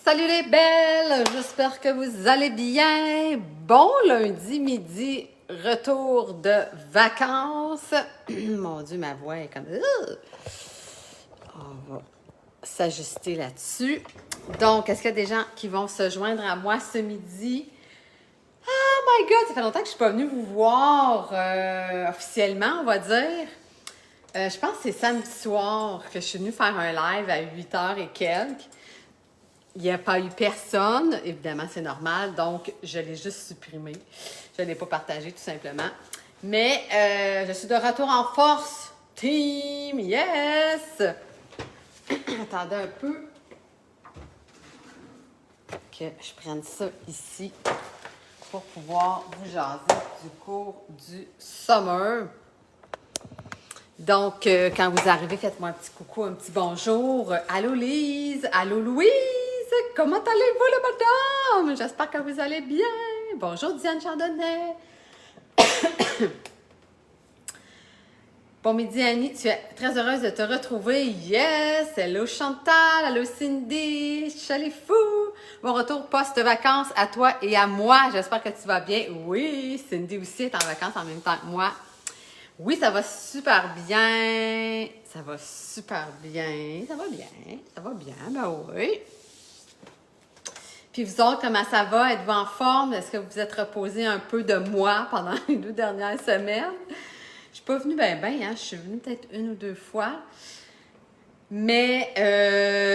Salut les belles, j'espère que vous allez bien. Bon lundi midi, retour de vacances. Mon Dieu, ma voix est comme... On va s'ajuster là-dessus. Donc, est-ce qu'il y a des gens qui vont se joindre à moi ce midi? Oh my God, ça fait longtemps que je ne suis pas venue vous voir officiellement, on va dire. Je pense que c'est samedi soir que je suis venue faire un live à 8h et quelques. Il n'y a pas eu personne, évidemment, c'est normal, donc je l'ai juste supprimé. Je ne l'ai pas partagé, tout simplement. Mais je suis de retour en force. Team, yes! Attendez un peu que je prenne ça ici pour pouvoir vous jaser du cours du summer. Donc, quand vous arrivez, faites-moi un petit coucou, un petit bonjour. Allô Lise, allô Louise, comment allez-vous la madame? J'espère que vous allez bien. Bonjour Diane Chardonnay. Bon midi Annie, tu es très heureuse de te retrouver. Yes! Hello Chantal, allô Cindy, chalet fou. Bon retour post-vacances à toi et à moi. J'espère que tu vas bien. Oui, Cindy aussi est en vacances en même temps que moi. Oui, ça va super bien. Ça va super bien. Ça va bien. Ça va bien. Ben oui. Puis vous autres, comment ça va? Êtes-vous en forme? Est-ce que vous êtes reposé un peu de moi pendant les 2 dernières semaines? Je suis pas venue bien, hein? Je suis venue peut-être 1 ou 2 fois. Mais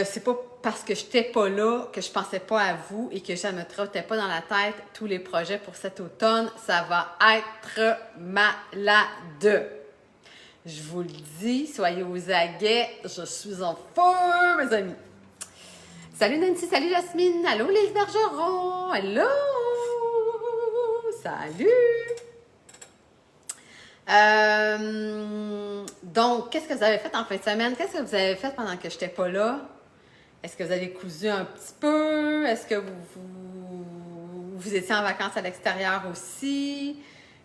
c'est pas parce que je n'étais pas là que je pensais pas à vous et que ça ne me trottait pas dans la tête tous les projets pour cet automne. Ça va être malade. Je vous le dis, soyez aux aguets. Je suis en feu, mes amis. Salut Nancy, salut Jasmine. Allô Lise Bergeron. Hello. Salut. Donc, qu'est-ce que vous avez fait en fin de semaine? Qu'est-ce que vous avez fait pendant que je n'étais pas là? Est-ce que vous avez cousu un petit peu? Est-ce que vous étiez en vacances à l'extérieur aussi?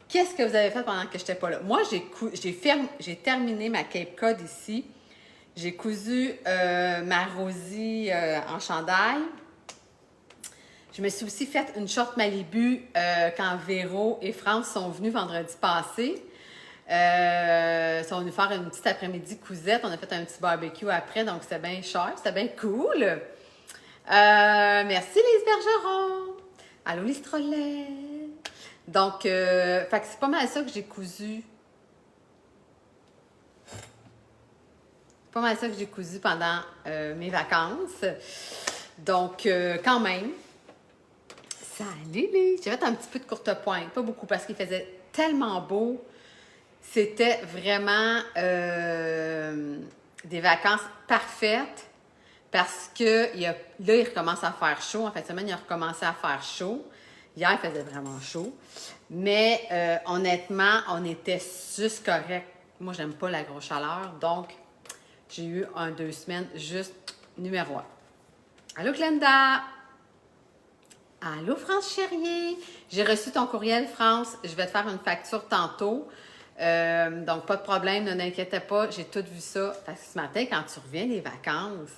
Qu'est-ce que vous avez fait pendant que je n'étais pas là? Moi, j'ai terminé ma Cape Cod ici. J'ai cousu ma Rosie en chandail. Je me suis aussi fait une short Malibu quand Véro et France sont venus vendredi passé. Ils sont venus faire une petite après-midi cousette. On a fait un petit barbecue après, donc c'était bien cher, c'était bien cool. Merci Lise Bergeron. Allô Lise Trollet. Donc, fait que c'est pas mal ça que j'ai cousu. Pas mal ça que j'ai cousu pendant mes vacances. Donc, quand même, salut Lise. J'ai fait un petit peu de courte pointe, pas beaucoup, parce qu'il faisait tellement beau. C'était vraiment des vacances parfaites parce que là, il recommence à faire chaud. En fin de semaine, il a recommencé à faire chaud. Hier, il faisait vraiment chaud. Mais honnêtement, on était juste correct. Moi, j'aime pas la grosse chaleur. Donc, j'ai eu 2 semaines juste numéro 1. Allô, Glenda! Allô, France Chérier! J'ai reçu ton courriel, France. Je vais te faire une facture tantôt. Donc, pas de problème, ne t'inquiète pas, j'ai tout vu ça. Parce que ce matin, quand tu reviens des vacances,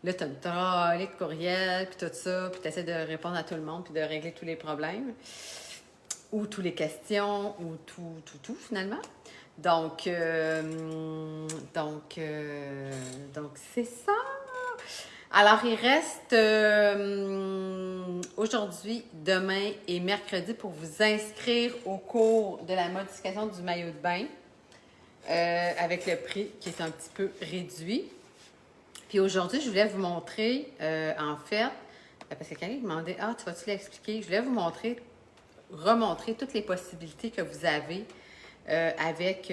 là, tu as une trolley de courriel, puis tout ça, puis tu essaies de répondre à tout le monde, puis de régler tous les problèmes, ou toutes les questions, ou tout, finalement. Donc, c'est ça. Alors, il reste aujourd'hui, demain et mercredi pour vous inscrire au cours de la modification du maillot de bain avec le prix qui est un petit peu réduit. Puis aujourd'hui, je voulais vous montrer, en fait, parce que quelqu'un me demandait « Ah, tu vas-tu l'expliquer? » Je voulais vous remontrer toutes les possibilités que vous avez avec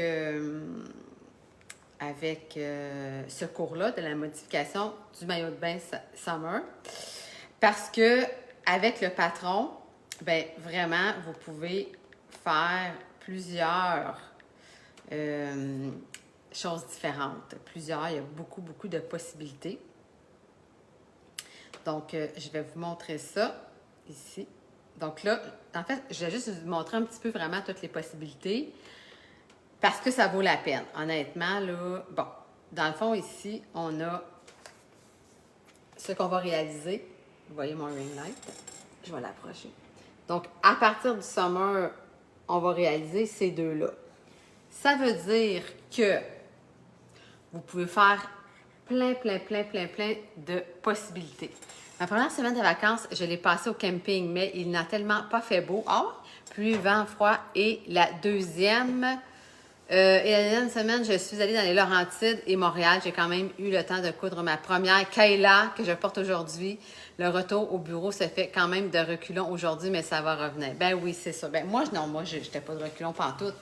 ce cours-là de la modification du maillot de bain Summer. Parce que avec le patron, ben vraiment, vous pouvez faire plusieurs choses différentes. Il y a beaucoup de possibilités. Donc, je vais vous montrer ça ici. Donc là, en fait, je vais juste vous montrer un petit peu vraiment toutes les possibilités. Parce que ça vaut la peine. Honnêtement, là, bon, dans le fond, ici, on a ce qu'on va réaliser. Vous voyez mon ring light? Je vais l'approcher. Donc, à partir du summer, on va réaliser ces deux-là. Ça veut dire que vous pouvez faire plein de possibilités. Ma première semaine de vacances, je l'ai passée au camping, mais il n'a tellement pas fait beau. Pluie, vent, froid. Et la deuxième semaine, je suis allée dans les Laurentides et Montréal. J'ai quand même eu le temps de coudre ma première Kayla que je porte aujourd'hui. Le retour au bureau se fait quand même de reculons aujourd'hui, mais ça va revenir. Ben oui, c'est ça. Ben moi, je n'étais pas de reculons pantoute.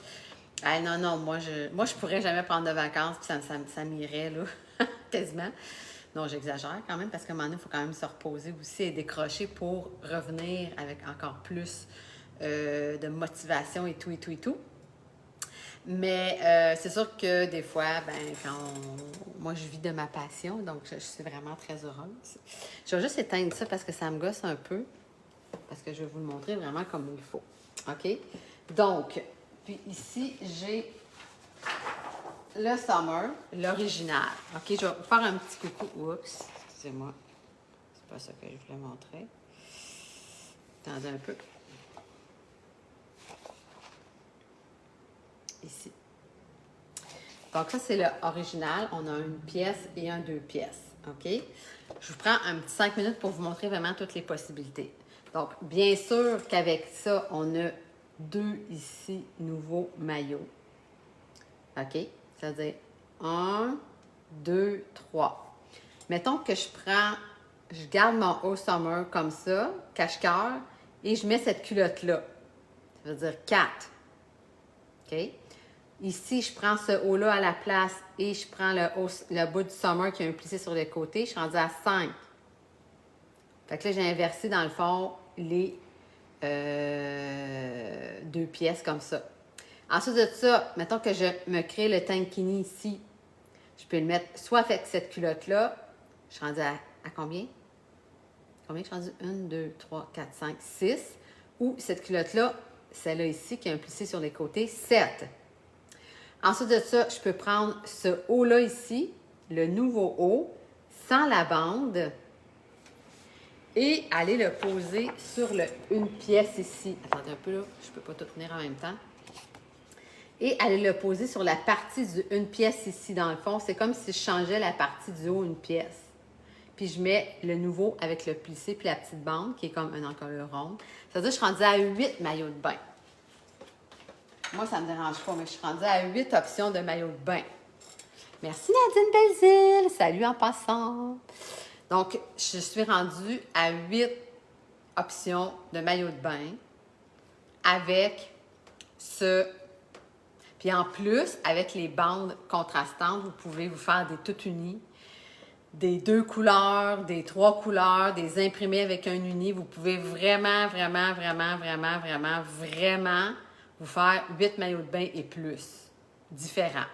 Non, moi, je pourrais jamais prendre de vacances, puis ça m'irait, là, quasiment. Non, j'exagère quand même, parce qu'à un moment donné, il faut quand même se reposer aussi et décrocher pour revenir avec encore plus de motivation et tout. Mais c'est sûr que des fois, moi, je vis de ma passion, donc je suis vraiment très heureuse. Je vais juste éteindre ça parce que ça me gosse un peu, parce que je vais vous le montrer vraiment comme il faut. OK? Donc, puis ici, j'ai le Summer, l'original. OK, je vais vous faire un petit coucou. Oups, excusez-moi. C'est pas ça que je voulais montrer. Attendez un peu. Ici. Donc, ça, c'est l'original. On a une pièce et un 2 pièces. OK? Je vous prends un petit 5 minutes pour vous montrer vraiment toutes les possibilités. Donc, bien sûr qu'avec ça, on a 2 ici nouveaux maillots. OK? C'est-à-dire 1, 2, 3. Mettons que je garde mon haut summer comme ça, cache-cœur, et je mets cette culotte-là. Ça veut dire 4. OK? Ici, je prends ce haut-là à la place et je prends le bout du summer qui a un plissé sur le côté. Je suis rendue à 5. Fait que là, j'ai inversé, dans le fond, les 2 pièces comme ça. Ensuite de ça, mettons que je me crée le tankini ici. Je peux le mettre soit avec cette culotte-là. Je suis rendue à combien? Combien je suis rendue? 1, 2, 3, 4, 5, 6. Ou cette culotte-là, celle-là ici qui a un plissé sur les côtés, 7. Ensuite de ça, je peux prendre ce haut-là ici, le nouveau haut, sans la bande, et aller le poser sur une pièce ici. Attendez un peu là, je ne peux pas tout tenir en même temps. Et aller le poser sur la partie d'une pièce ici, dans le fond. C'est comme si je changeais la partie du haut une pièce. Puis je mets le nouveau avec le plissé puis la petite bande, qui est comme un encolure ronde. Ça veut dire que je suis rendue à 8 maillots de bain. Moi, ça ne me dérange pas, mais je suis rendue à 8 options de maillots de bain. Merci Nadine Belzile. Salut en passant. Donc, je suis rendue à 8 options de maillots de bain avec ce... Puis en plus, avec les bandes contrastantes, vous pouvez vous faire des tout unis, des 2 couleurs, des 3 couleurs, des imprimés avec un uni. Vous pouvez vraiment vous faire 8 maillots de bain et plus, différents.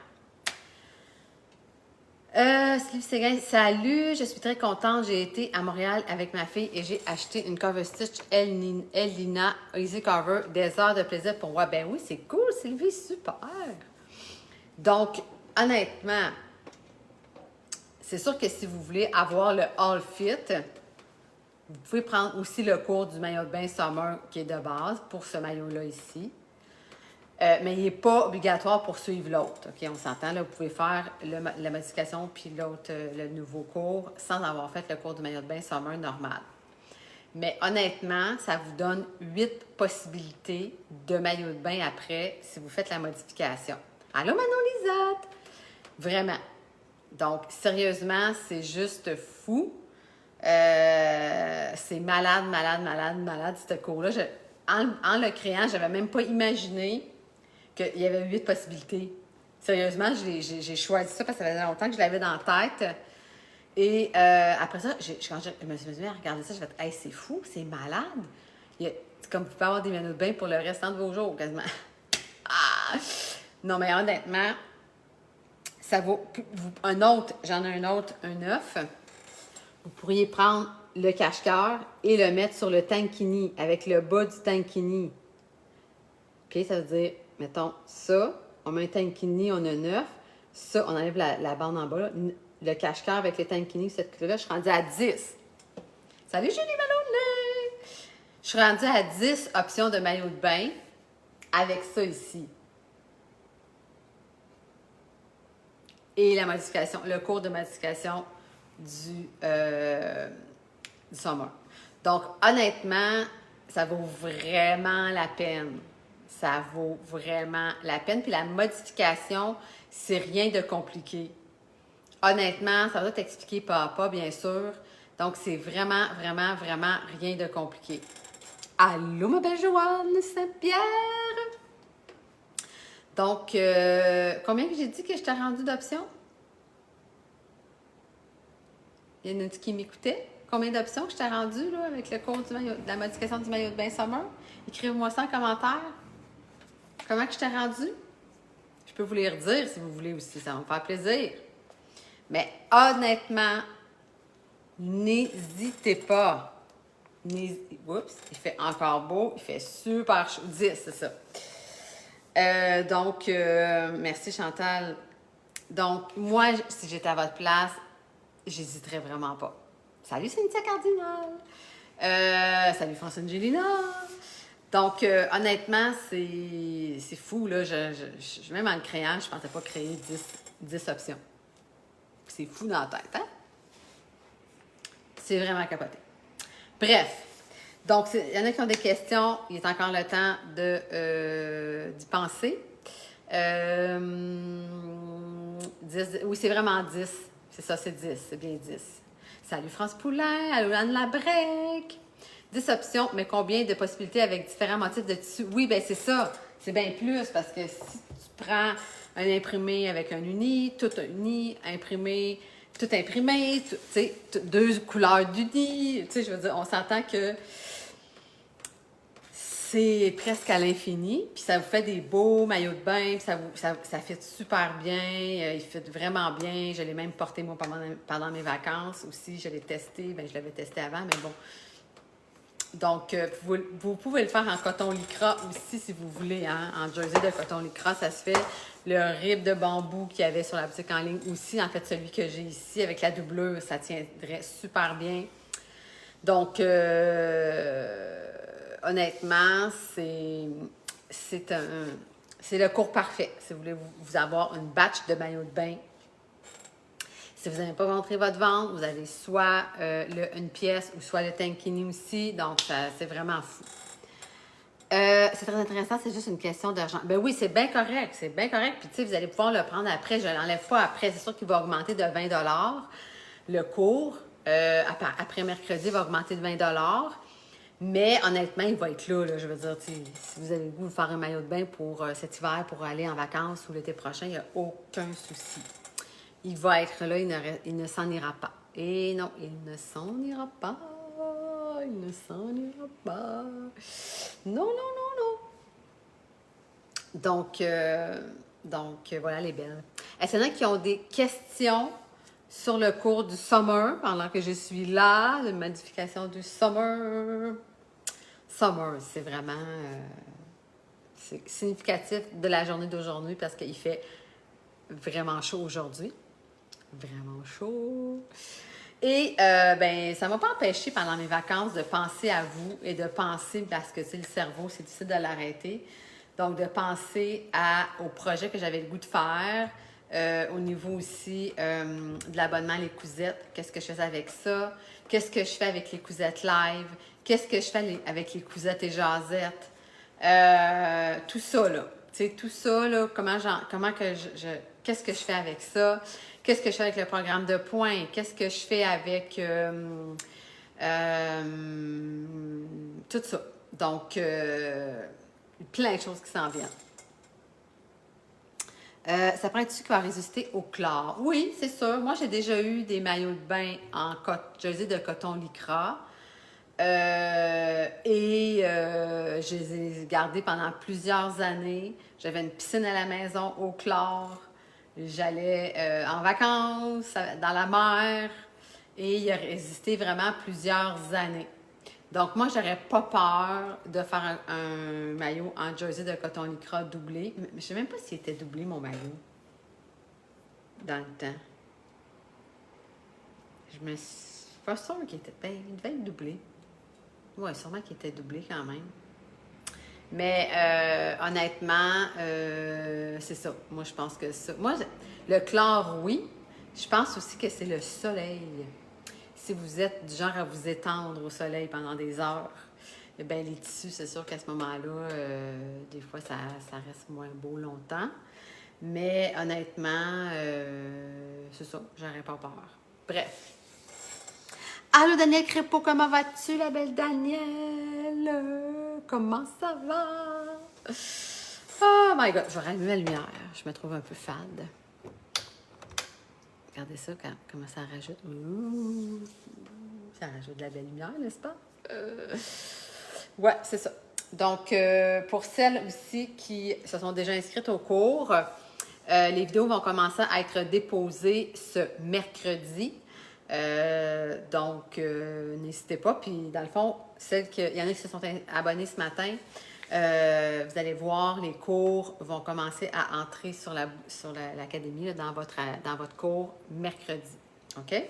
Sylvie Séguin, salut, je suis très contente. J'ai été à Montréal avec ma fille et j'ai acheté une cover stitch Elina Easy Cover, des heures de plaisir pour moi. Ben oui, c'est cool, Sylvie, super. Donc, honnêtement, c'est sûr que si vous voulez avoir le All Fit, vous pouvez prendre aussi le cours du maillot de bain Summer qui est de base pour ce maillot-là ici. Mais il n'est pas obligatoire pour suivre l'autre. OK, on s'entend, là, vous pouvez faire la modification puis l'autre, le nouveau cours, sans avoir fait le cours du maillot de bain Summer normal. Mais honnêtement, ça vous donne 8 possibilités de maillot de bain après si vous faites la modification. Allô, Manon Lisette! Vraiment. Donc, sérieusement, c'est juste fou. C'est malade, ce cours-là. En le créant, je n'avais même pas imaginé qu'il y avait 8 possibilités. Sérieusement, j'ai choisi ça parce que ça faisait longtemps que je l'avais dans la tête. Et après ça, quand je me suis mis à regarder ça, je me suis dit, hey, c'est fou, c'est malade. C'est comme vous pouvez avoir des maillots de bain pour le restant de vos jours, quasiment. Ah! Non, mais honnêtement, ça vaut. J'en ai un autre, un 9. Vous pourriez prendre le cache-cœur et le mettre sur le tankini, avec le bas du tankini. OK, ça veut dire, mettons, ça, on met un tankini, on a 9. Ça, on enlève la bande en bas, là. Le cache-cœur avec le tankini, cette clé-là, je suis rendue à 10. Salut Julie Maloney! Je suis rendue à 10 options de maillot de bain avec ça ici. Et la modification, le cours de modification du summer. Donc, honnêtement, ça vaut vraiment la peine. Ça vaut vraiment la peine. Puis la modification, c'est rien de compliqué. Honnêtement, ça va t'expliquer pas à pas, bien sûr. Donc, c'est vraiment, vraiment, vraiment rien de compliqué. Allô, ma belle Joanne Saint-Pierre! Donc, combien que j'ai dit que je t'ai rendu d'options? Il y en a qui m'écoutait? Combien d'options que je t'ai rendu là, avec le cours de la modification du maillot de bain summer? Écrivez-moi ça en commentaire. Comment que je t'ai rendu? Je peux vous les redire si vous voulez aussi, ça va me faire plaisir. Mais honnêtement, n'hésitez pas. Oups, il fait encore beau, il fait super chaud. 10, c'est ça. Donc, merci Chantal. Donc, moi, si j'étais à votre place, j'hésiterais vraiment pas. Salut Cynthia Cardinal! Salut Francine Gélina! Donc, honnêtement, c'est fou, là. Même en le créant, je ne pensais pas créer 10 options. C'est fou dans la tête, hein? C'est vraiment capoté. Bref. Donc, il y en a qui ont des questions. Il est encore le temps d'y penser. 10, oui, c'est vraiment 10. C'est ça, c'est 10. C'est bien 10. Salut France Poulain. Allô Anne Labrec. 10 options, mais combien de possibilités avec différents motifs de tissu? Oui, bien c'est ça. C'est bien plus parce que si tu prends un imprimé avec un uni, tout uni, imprimé, tout imprimé, tu sais, deux couleurs d'uni, tu sais, je veux dire, on s'entend que c'est presque à l'infini, puis ça vous fait des beaux maillots de bain, puis ça fait super bien, il fait vraiment bien. Je l'ai même porté moi pendant mes vacances aussi, je l'ai testé, bien je l'avais testé avant, mais bon. Donc, vous pouvez le faire en coton lycra aussi si vous voulez, hein? En jersey de coton lycra, ça se fait. Le rib de bambou qu'il y avait sur la boutique en ligne aussi, en fait, celui que j'ai ici avec la doublure, ça tiendrait super bien. Donc, honnêtement, c'est le cours parfait. Si vous voulez vous avoir une batch de maillots de bain. Si vous n'avez pas montré votre ventre, vous avez soit une pièce ou soit le tankini aussi. Donc, c'est vraiment fou. C'est très intéressant, c'est juste une question d'argent. Ben oui, c'est bien correct, c'est bien correct. Puis, tu sais, vous allez pouvoir le prendre après. Je ne l'enlève pas après. C'est sûr qu'il va augmenter de 20 $. Le cours, après mercredi, va augmenter de 20 $. Mais honnêtement, il va être là. Je veux dire, si vous avez le goût de faire un maillot de bain pour cet hiver, pour aller en vacances ou l'été prochain, il n'y a aucun souci. Il va être là, il ne s'en ira pas. Et non, il ne s'en ira pas. Il ne s'en ira pas. Non, non, non, non. Donc voilà les belles. Est-ce qu'il y en a qui ont des questions sur le cours du summer pendant que je suis là, de modification du summer? Summer, c'est vraiment c'est significatif de la journée d'aujourd'hui parce qu'il fait vraiment chaud aujourd'hui. Vraiment chaud. Et ben, ça ne m'a pas empêché pendant mes vacances de penser à vous et de penser, parce que le cerveau, c'est difficile de l'arrêter. Donc, de penser au projet que j'avais le goût de faire, au niveau aussi de l'abonnement à les cousettes. Qu'est-ce que je faisais avec ça? Qu'est-ce que je fais avec les cousettes live? Qu'est-ce que je fais avec les cousettes et jasettes? Tout ça, là. Tu sais, tout ça, là, qu'est-ce que je fais avec ça? Qu'est-ce que je fais avec le programme de points? Qu'est-ce que je fais avec tout ça? Donc, plein de choses qui s'en viennent. Ça prend-tu qui va résister au chlore? Oui, c'est sûr. Moi, j'ai déjà eu des maillots de bain en jersey de coton lycra. Je les ai gardés pendant plusieurs années. J'avais une piscine à la maison au chlore. J'allais en vacances dans la mer et il a résisté vraiment plusieurs années. Donc, moi, j'aurais pas peur de faire un maillot en jersey de coton lycra doublé. Mais je ne sais même pas s'il était doublé, mon maillot, dans le temps. suis pas sûre qu'il était... Ben, il devait être doublé. Oui, sûrement qu'il était doublé quand même. Mais honnêtement, c'est ça. Moi, je pense que ça... Moi, le chlore, oui. Je pense aussi que c'est le soleil. Si vous êtes du genre à vous étendre au soleil pendant des heures, eh bien, les tissus, c'est sûr qu'à ce moment-là, des fois, ça reste moins beau longtemps. Mais honnêtement, c'est ça, j'aurais pas peur. Bref. Allô, Danielle Crépeau, comment vas-tu, la belle Danielle? Comment ça va? Oh my God, je vais rallumer la lumière. Je me trouve un peu fade. Regardez ça, comment ça rajoute. Ouh, ça rajoute de la belle lumière, n'est-ce pas? Ouais, c'est ça. Donc, pour celles aussi qui se sont déjà inscrites au cours, les vidéos vont commencer à être déposées ce mercredi. Donc, n'hésitez pas. Puis, dans le fond, il y en a qui se sont abonnés ce matin. Vous allez voir, les cours vont commencer à entrer sur l'académie, dans votre cours mercredi. OK?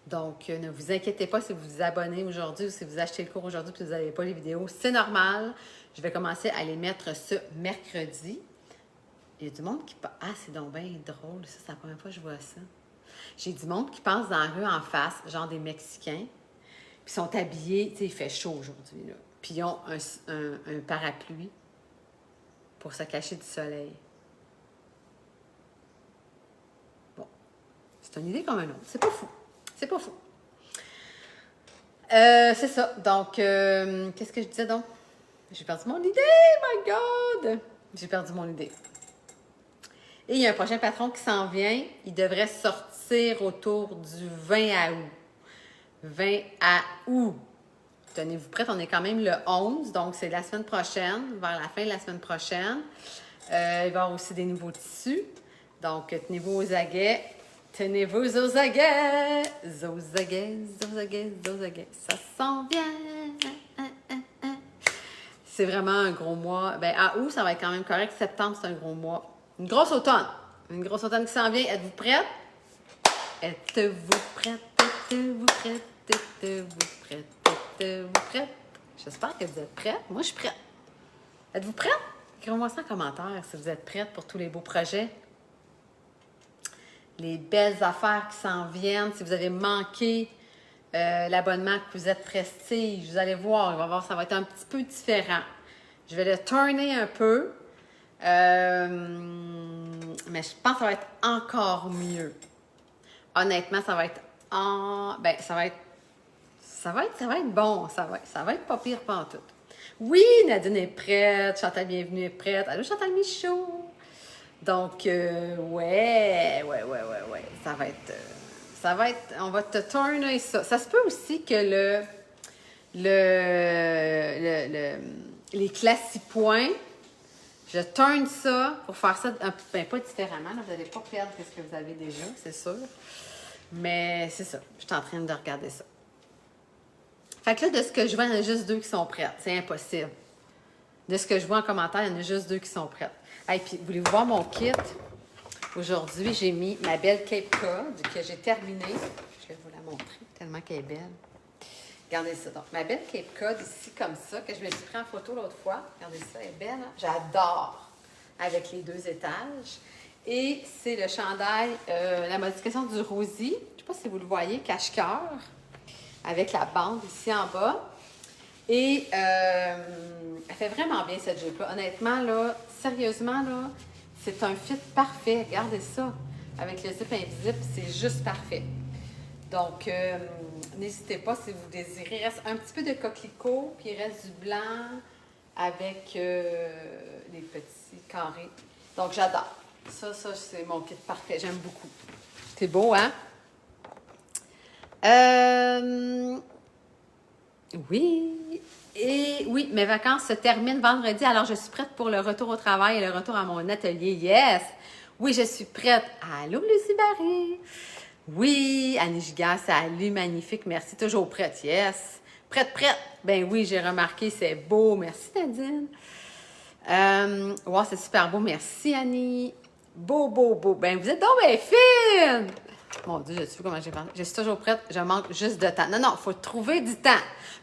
Donc, ne vous inquiétez pas si vous vous abonnez aujourd'hui ou si vous achetez le cours aujourd'hui et que vous n'avez pas les vidéos. C'est normal. Je vais commencer à les mettre ce mercredi. Il y a du monde qui... Ah, c'est donc bien drôle. Ça, c'est la première fois que je vois ça. J'ai du monde qui passe dans la rue en face, genre des Mexicains, puis sont habillés, tu sais, il fait chaud aujourd'hui, là. Puis ils ont un parapluie pour se cacher du soleil. Bon, c'est une idée comme un autre. C'est pas fou. C'est pas fou. C'est ça. Donc, qu'est-ce que je disais donc? J'ai perdu mon idée, my God! J'ai perdu mon idée. Et il y a un prochain patron qui s'en vient. Il devrait sortir autour du 20 août. 20 août. Tenez-vous prête, on est quand même le 11, donc c'est la semaine prochaine, vers la fin de la semaine prochaine. Il va y avoir aussi des nouveaux tissus. Donc, tenez-vous aux aguets. Tenez-vous aux aguets. Aux aguets, aux aguets, aux aguets. Ça s'en vient. C'est vraiment un gros mois. Ben, à août, ça va être quand même correct. Septembre, c'est un gros mois. Une grosse automne. Une grosse automne qui s'en vient. Êtes-vous prête? Êtes-vous prête? Êtes-vous prête? Êtes-vous prête? Êtes-vous prête? J'espère que vous êtes prête. Moi, je suis prête. Êtes-vous prête? Écrivez-moi ça en commentaire si vous êtes prête pour tous les beaux projets. Les belles affaires qui s'en viennent. Si vous avez manqué l'abonnement que vous êtes Prestige, vous allez voir, ça va être un petit peu différent. Je vais le tourner un peu. Mais je pense que ça va être encore mieux. Honnêtement, ça va être ça va être bon. Ça va être pas pire pantoute. Oui, Nadine est prête. Chantal Bienvenue est prête. Allô, Chantal Michaud. Donc, ouais. Ça va être, on va te tourner ça. Ça se peut aussi que les classipoints, je tourne ça pour faire ça un peu, pas différemment. Là, vous n'allez pas perdre ce que vous avez déjà, c'est sûr. Mais c'est ça, je suis en train de regarder ça. Fait que là, de ce que je vois, il y en a juste 2 qui sont prêtes. C'est impossible. De ce que je vois en commentaire, il y en a juste 2 qui sont prêtes. Et puis, voulez-vous voir mon kit? Aujourd'hui, j'ai mis ma belle Cape Cod que j'ai terminée. Je vais vous la montrer, tellement qu'elle est belle. Regardez ça. Donc, ma belle Cape Cod ici, comme ça, que je me suis pris en photo l'autre fois. Regardez ça, elle est belle. Hein? J'adore avec les 2 étages. Et c'est le chandail, la modification du Rosie. Je ne sais pas si vous le voyez, cache-cœur, avec la bande ici en bas. Et elle fait vraiment bien cette jupe-là. Honnêtement, là, sérieusement, là, c'est un fit parfait. Regardez ça. Avec le zip invisible, c'est juste parfait. Donc, n'hésitez pas si vous désirez. Il reste un petit peu de coquelicot, puis il reste du blanc avec les petits carrés. Donc, j'adore. Ça, c'est mon kit parfait. J'aime beaucoup. C'est beau, hein? Oui. Et oui, mes vacances se terminent vendredi. Alors, je suis prête pour le retour au travail et le retour à mon atelier. Yes! Oui, je suis prête. Allô, Lucie Barry? Oui, Annie Giga, salut, magnifique. Merci, toujours prête. Yes! Prête. Ben oui, j'ai remarqué, c'est beau. Merci, Nadine. Wow, c'est super beau. Merci, Annie. Beau. Ben, vous êtes donc bien fine! Mon Dieu, je sais comment j'ai parlé. Je suis toujours prête, je manque juste de temps. Non, non, il faut trouver du temps.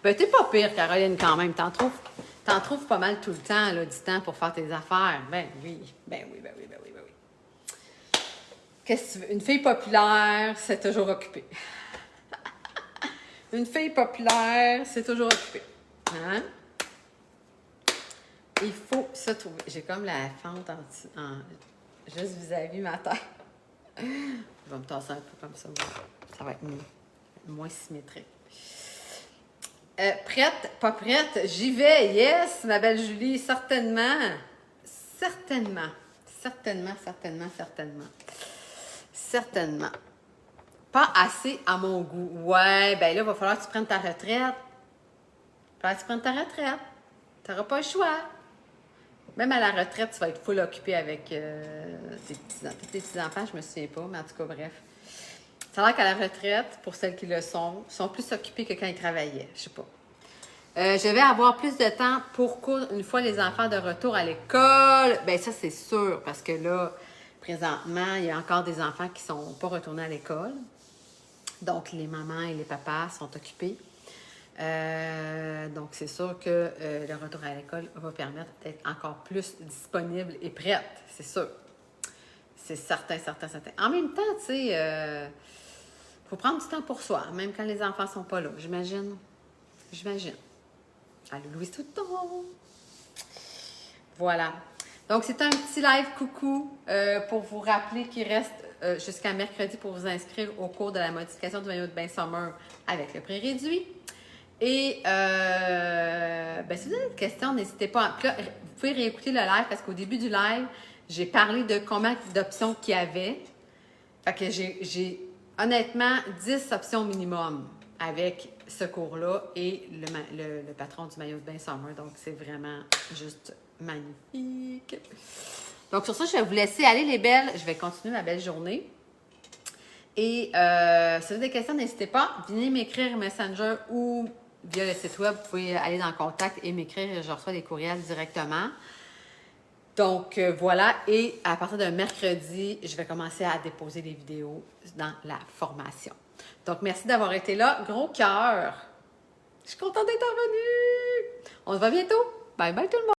Ben, t'es pas pire, Caroline, quand même. T'en trouves pas mal tout le temps, là, du temps pour faire tes affaires. Ben oui, ben oui, ben oui, ben oui, ben oui. Qu'est-ce que tu veux? Une fille populaire, c'est toujours occupée. Une fille populaire, c'est toujours occupé. Hein? Il faut se trouver. J'ai comme la fente juste vis-à-vis ma tête. Je vais me tasser un peu comme ça. Ça va être mieux. Moins symétrique. Prête? Pas prête? J'y vais. Yes, ma belle Julie. Certainement. Certainement. Certainement, certainement, certainement. Certainement. Pas assez à mon goût. Ouais, ben là, il va falloir que tu prennes ta retraite. Il va falloir que tu prennes ta retraite. Tu n'auras pas le choix. Même à la retraite, tu vas être full occupé avec tes petits-enfants, je me souviens pas, mais en tout cas, bref. Ça a l'air qu'à la retraite, pour celles qui le sont plus occupées que quand ils travaillaient. Je sais pas. Je vais avoir plus de temps pour cours une fois les enfants de retour à l'école. Bien, ça, c'est sûr, parce que là, présentement, il y a encore des enfants qui ne sont pas retournés à l'école. Donc, les mamans et les papas sont occupés. Donc, c'est sûr que le retour à l'école va permettre d'être encore plus disponible et prête, c'est sûr. C'est certain, certain, certain. En même temps, tu sais, faut prendre du temps pour soi, même quand les enfants sont pas là, j'imagine. J'imagine. Allô, Louise Touton! Voilà. Donc, c'est un petit live coucou pour vous rappeler qu'il reste jusqu'à mercredi pour vous inscrire au cours de la modification du maillot de bain Summer avec le prix réduit. Et ben, si vous avez des questions, n'hésitez pas. Là, vous pouvez réécouter le live parce qu'au début du live, j'ai parlé de combien d'options qu'il y avait. Fait que j'ai honnêtement 10 options minimum avec ce cours-là et le patron du maillot de bain Summer. Donc, c'est vraiment juste magnifique. Donc, sur ça, je vais vous laisser aller, les belles. Je vais continuer ma belle journée. Et si vous avez des questions, n'hésitez pas. Venez m'écrire Messenger ou via le site web. Vous pouvez aller dans le contact et m'écrire. Je reçois des courriels directement. Donc, voilà. Et à partir de mercredi, je vais commencer à déposer des vidéos dans la formation. Donc, merci d'avoir été là. Gros cœur. Je suis contente d'être revenue. On se voit bientôt. Bye bye tout le monde.